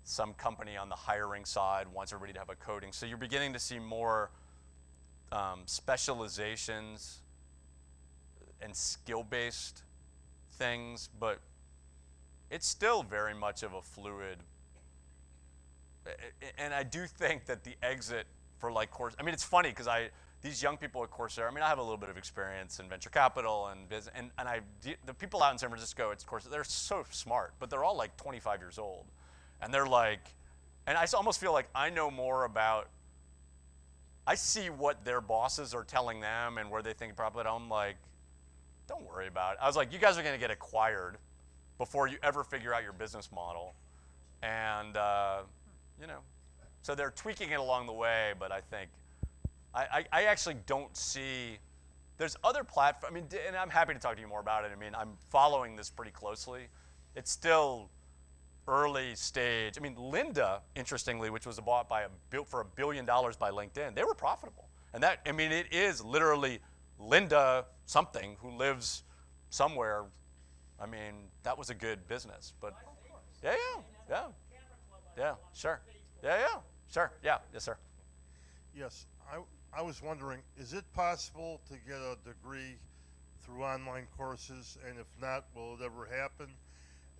Some company on the hiring side wants everybody to have a coding. So you're beginning to see more specializations and skill-based things, but it's still very much of a fluid. And I do think that the exit for like Coursera, I mean, it's funny because these young people at Coursera, I mean, I have a little bit of experience in venture capital and business, and the people out in San Francisco at Coursera, they're so smart, but they're all like 25 years old. And they're like, and I almost feel like I know more about, I see what their bosses are telling them and where they think probably, I'm like, don't worry about it. I was like, you guys are going to get acquired before you ever figure out your business model. And, you know, so they're tweaking it along the way, but I think, I actually don't see, there's other platforms, I mean, and I'm happy to talk to you more about it. I mean, I'm following this pretty closely. It's still early stage. I mean, Lynda, interestingly, which was bought for $1 billion by LinkedIn, they were profitable. And that, I mean, it is literally Lynda something who lives somewhere. I mean, that was a good business. But yeah, sure. Sure. Yeah, yes, sir. Yes, I was wondering, is it possible to get a degree through online courses? And if not, will it ever happen?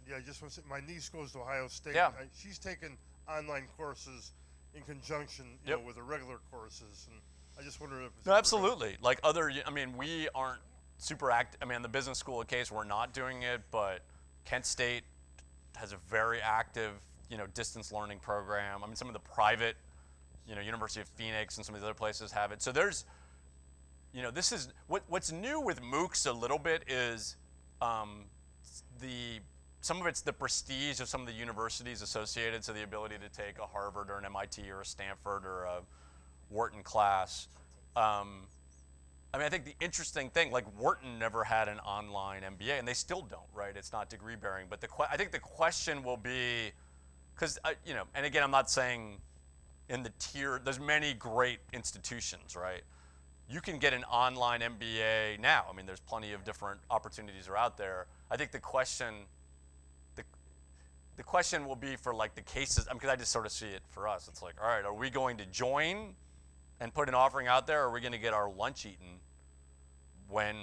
Yeah, I just want to say, my niece goes to Ohio State. Yeah. She's taken online courses in conjunction, you know, with the regular courses, and I just wonder if it's No, absolutely. Like I mean, we aren't super active. I mean, the business school at Case, we're not doing it, but Kent State has a very active, you know, distance learning program. I mean, some of the private, you know, University of Phoenix and some of the other places have it. So there's, you know, this is what's new with MOOCs a little bit is some of it's the prestige of some of the universities associated, so the ability to take a Harvard or an MIT or a Stanford or a Wharton class. I mean, I think the interesting thing, like Wharton never had an online MBA, and they still don't, right? It's not degree bearing, but I think the question will be, because, you know, and again, I'm not saying in the tier, there's many great institutions, right? You can get an online MBA now. I mean, there's plenty of different opportunities are out there. I think the question will be for like the cases, because I just sort of see it for us. It's like, all right, are we going to join and put an offering out there, or are we going to get our lunch eaten when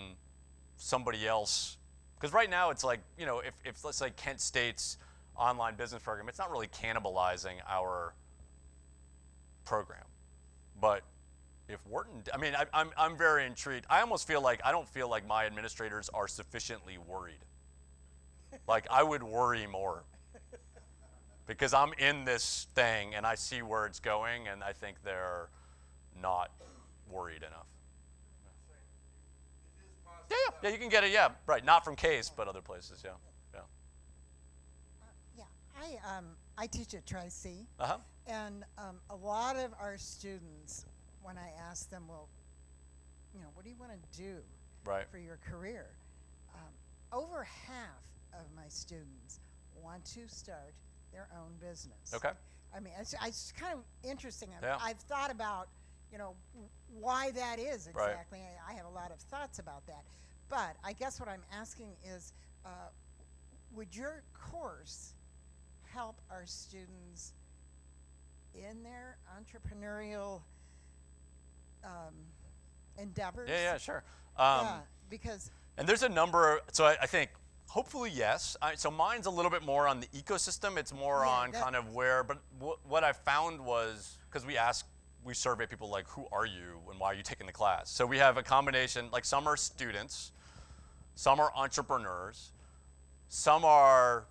somebody else Because right now it's like, you know, if let's say Kent State's online business program, it's not really cannibalizing our program. But if Wharton, I mean, I'm very intrigued. I almost feel like, I don't feel like my administrators are sufficiently worried. Like, I would worry more. Because I'm in this thing and I see where it's going, and I think they're not worried enough. Yeah, you can get it, yeah, right. Not from Case, but other places, yeah. Yeah, I teach at Tri-C, Uh-huh. and a lot of our students, when I ask them, well, you know, what do you want to do Right. for your career? Over half of my students want to start their own business. Okay. I mean, it's kind of interesting. Yeah. I've thought about, you know, why that is Right. exactly. I have a lot of thoughts about that. But I guess what I'm asking is, would your course help our students in their entrepreneurial endeavors? Yeah, sure. Yeah, because And there's a number, so I think, hopefully yes. So mine's a little bit more on the ecosystem. It's more Yeah, on that- kind of where, but what I found was, because we survey people like, who are you and why are you taking the class? So we have a combination, like some are students, some are entrepreneurs, some are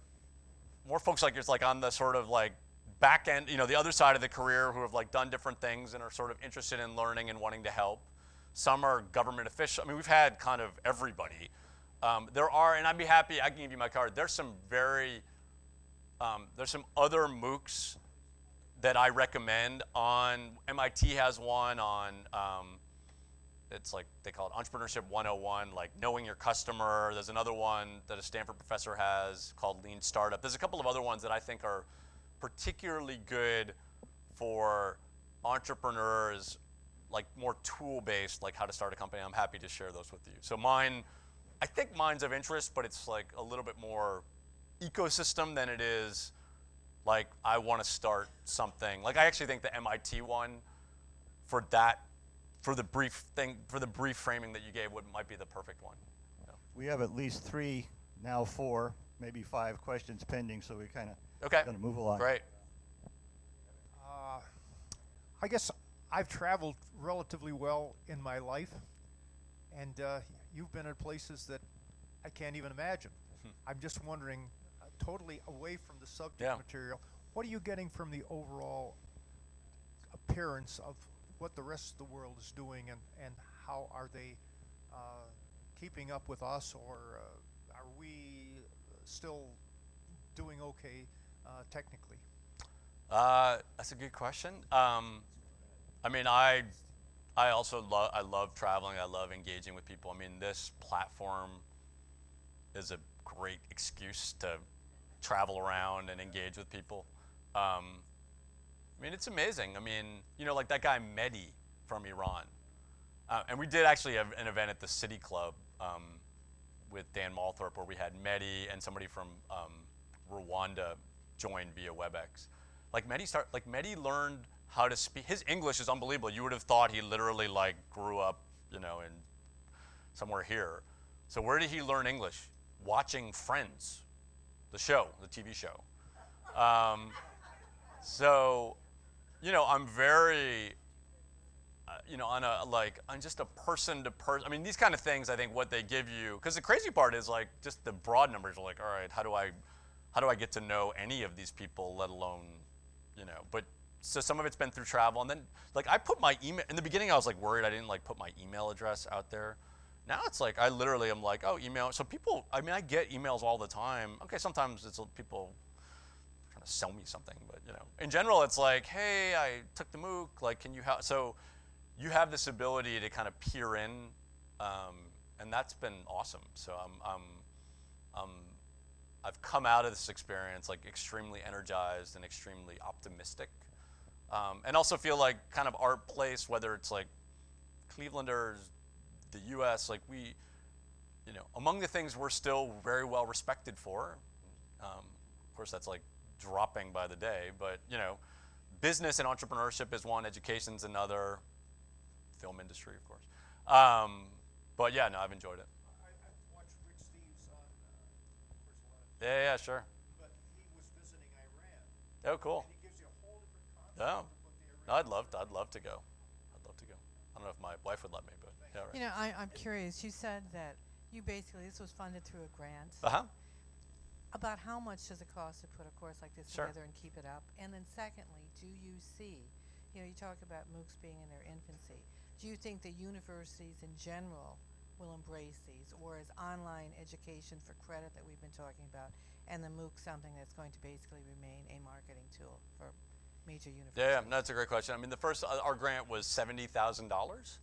more folks like yours, like on the sort of like back end, you know, the other side of the career who have like done different things and are sort of interested in learning and wanting to help. Some are government officials. I mean, we've had kind of everybody. There are, and I'd be happy, I can give you my card. There's some there's some other MOOCs that I recommend on, MIT has one on, it's like, they call it Entrepreneurship 101, like knowing your customer. There's another one that a Stanford professor has called Lean Startup. There's a couple of other ones that I think are particularly good for entrepreneurs, like more tool-based, like how to start a company. I'm happy to share those with you. So mine, I think mine's of interest, but it's like a little bit more ecosystem than it is like I want to start something. Like I actually think the MIT one for that, for the brief framing that you gave might be the perfect one. Yeah. We have at least 3, now 4, maybe 5 questions pending, so we kind of Okay. going to move along. Great. I guess I've traveled relatively well in my life, and you've been at places that I can't even imagine. I'm just wondering, totally away from the subject material, what are you getting from the overall appearance of what the rest of the world is doing, and how are they keeping up with us, or are we still doing okay technically? That's a good question. I mean, I also love traveling. I love engaging with people. I mean, this platform is a great excuse to travel around and engage with people. I mean, it's amazing. I mean, you know, like that guy Mehdi from Iran. And we did actually have an event at the City Club with Dan Malthorpe where we had Mehdi and somebody from Rwanda join via WebEx. Like Mehdi learned how to speak. His English is unbelievable. You would have thought he literally like grew up, you know, in somewhere here. So where did he learn English? Watching Friends, the show, the TV show. So, you know, I'm very, you know, on just a person to person. I mean, these kind of things, I think what they give you, because the crazy part is like just the broad numbers are like, all right, how do I get to know any of these people, let alone, you know, but so some of it's been through travel. And then like I put my email, in the beginning I was like worried I didn't like put my email address out there. Now it's like, I literally am like, oh, email. So people, I mean, I get emails all the time. Okay, sometimes it's people trying to sell me something, but you know, in general, it's like, hey, I took the MOOC, like, can you help? So you have this ability to kind of peer in, and that's been awesome. So I've come out of this experience like extremely energized and extremely optimistic, and also feel like kind of our place, whether it's like Clevelanders, the U.S., like we, you know, among the things we're still very well respected for, of course that's like dropping by the day, but you know, business and entrepreneurship is one, education's another, film industry, of course. But yeah, no, I've enjoyed it. I've watched Rick Steves on Yeah, sure. But he was visiting Iran. Oh, cool. And he gives you a whole different concept Oh, of what the no, Iranians I'd love to go. I'd love to go. I don't know if my wife would let me, but yeah, right. You know, I'm curious. You said that you basically, this was funded through a grant. Uh-huh. About how much does it cost to put a course like this Sure. together and keep it up? And then secondly, do you see, you know, you talk about MOOCs being in their infancy. Do you think that universities in general will embrace these, or is online education for credit that we've been talking about, and the MOOC something that's going to basically remain a marketing tool for major universities? Yeah, that's a great question. I mean, the first, our grant was $70,000.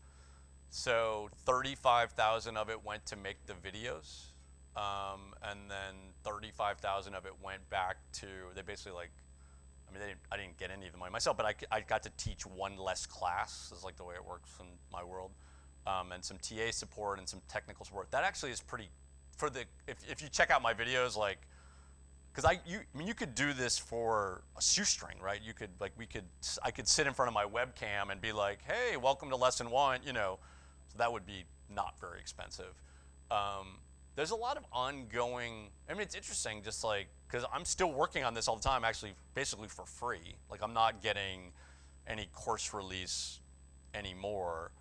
So 35,000 of it went to make the videos. And then 35,000 of it went back to, they basically like, I mean, I didn't get any of the money myself, but I got to teach one less class, is like the way it works in my world. And some TA support and some technical support. That actually is pretty, for the, if you check out my videos, like, because I mean, you could do this for a shoestring, right? You could, like, I could sit in front of my webcam and be like, hey, welcome to lesson 1, you know, so that would be not very expensive. There's a lot of ongoing, I mean, it's interesting, just like, because I'm still working on this all the time, actually, basically for free. Like, I'm not getting any course release anymore.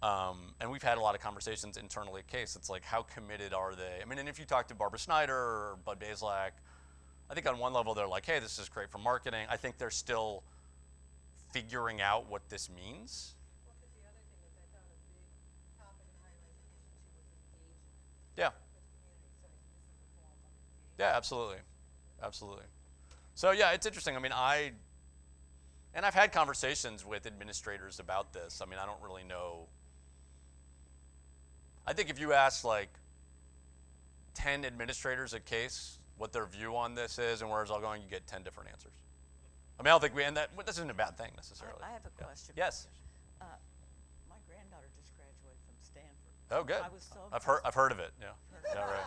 And we've had a lot of conversations internally at CASE. It's like, how committed are they? I mean, and if you talk to Barbara Snyder or Bud Bazelak, I think on one level they're like, hey, this is great for marketing. I think they're still figuring out what this means. Well, because the other thing is I thought a big topic in higher education too was engagement Yeah. with community. So I think this is a form of engagement. Yeah, absolutely. Absolutely. So yeah, it's interesting. I mean, I've had conversations with administrators about this. I mean, I don't really know. I think if you ask like 10 administrators at CASE what their view on this is and where it's all going, you get 10 different answers. I mean, I don't think and this isn't a bad thing necessarily. I have a Yeah. question. Yes. My granddaughter just graduated from Stanford. Oh, good. I was so I've heard of it. Yeah. Yeah, right.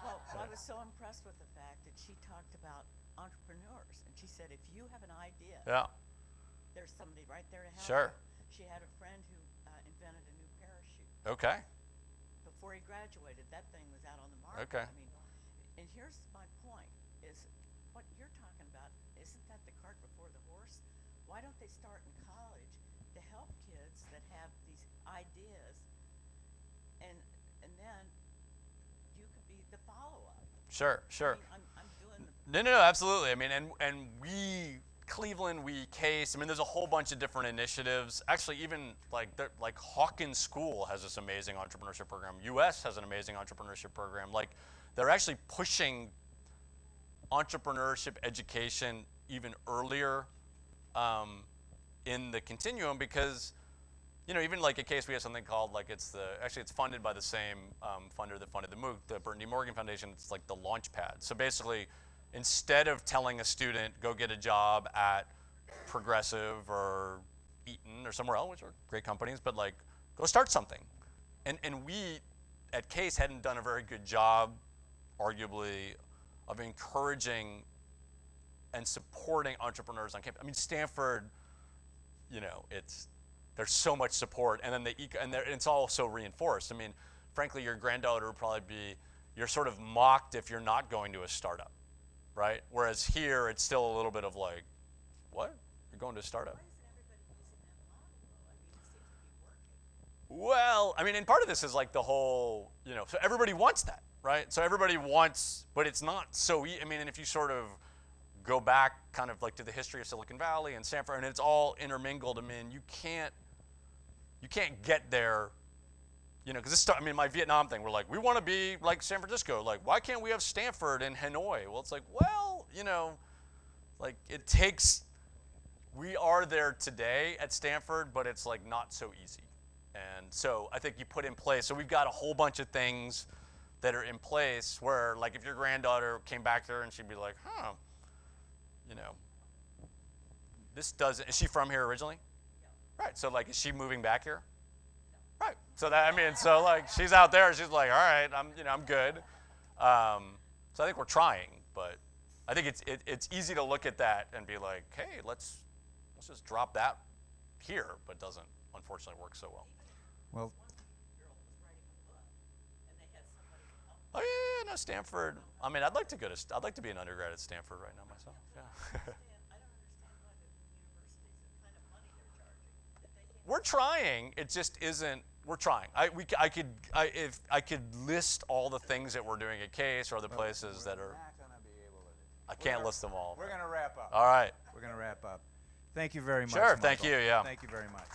Well, I was so impressed with the fact that she talked about entrepreneurs, and she said, if you have an idea, Yeah. there's somebody right there to help Sure. you. She had a friend who invented a new parachute. Okay. Before he graduated, that thing was out on the market. Okay. I mean, and here's my point, is what you're talking about, isn't that the cart before the horse? Why don't they start in college to help kids that have these ideas, and then you could be the follow-up. Sure. Sure. I mean, I'm doing the No, absolutely. I mean, and we, Cleveland, we CASE, I mean, there's a whole bunch of different initiatives. Actually, even like Hawkins School has this amazing entrepreneurship program. US has an amazing entrepreneurship program. Like, they're actually pushing entrepreneurship education even earlier in the continuum because, you know, even like at CASE, we have something called like it's funded by the same funder that funded the MOOC, the Brittany Morgan Foundation. It's like the launch pad. So basically, instead of telling a student, go get a job at Progressive or Eaton or somewhere else, which are great companies, but like, go start something. And we at CASE hadn't done a very good job, arguably, of encouraging and supporting entrepreneurs on campus. I mean, Stanford, you know, there's so much support, and then it's all so reinforced. I mean, frankly, your granddaughter would probably you're sort of mocked if you're not going to a startup, right? Whereas here, it's still a little bit of like, what? You're going to a startup? Why isn't everybody using that model, though? I mean, it seems to be working. Well, I mean, and part of this is like the whole, you know, so everybody wants that, right? So everybody wants, but it's not so easy. I mean, and if you sort of go back kind of like to the history of Silicon Valley and Stanford, and it's all intermingled, I mean, you can't get there, you know, because I mean, my Vietnam thing, we're like, we want to be like San Francisco. Like, why can't we have Stanford in Hanoi? Well, it's like, well, you know, like it takes, we are there today at Stanford, but it's like not so easy. And so I think you put in place, so we've got a whole bunch of things that are in place where like if your granddaughter came back there and she'd be like, huh, you know, this doesn't, is she from here originally? Right, so like, is she moving back here? Right, so that, I mean, so like, she's out there, she's like, all right, I'm good. So I think we're trying, but I think it's easy to look at that and be like, hey, let's just drop that here, but doesn't unfortunately work so well. Well, Oh know Stanford. I mean, I'd like to go to. I'd like to be an undergrad at Stanford right now myself. Yeah. We're trying. It just isn't. We're trying. If I could list all the things that we're doing at Case or other places that are. Not gonna be able to. I can't list them all. We're gonna wrap up. All right. We're gonna wrap up. Thank you very much. Sure. Thank Michael. you. Yeah. Thank you very much.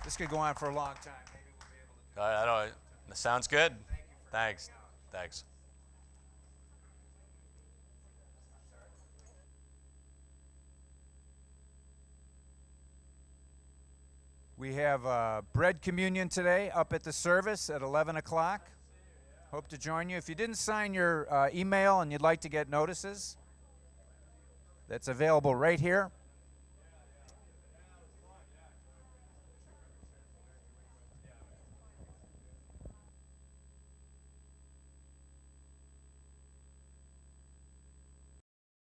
This could go on for a long time. Maybe we'll be able to do I don't. That sounds good. Thanks. Thanks. We have bread communion today up at the service at 11 o'clock. Hope to join you. If you didn't sign your email and you'd like to get notices, that's available right here.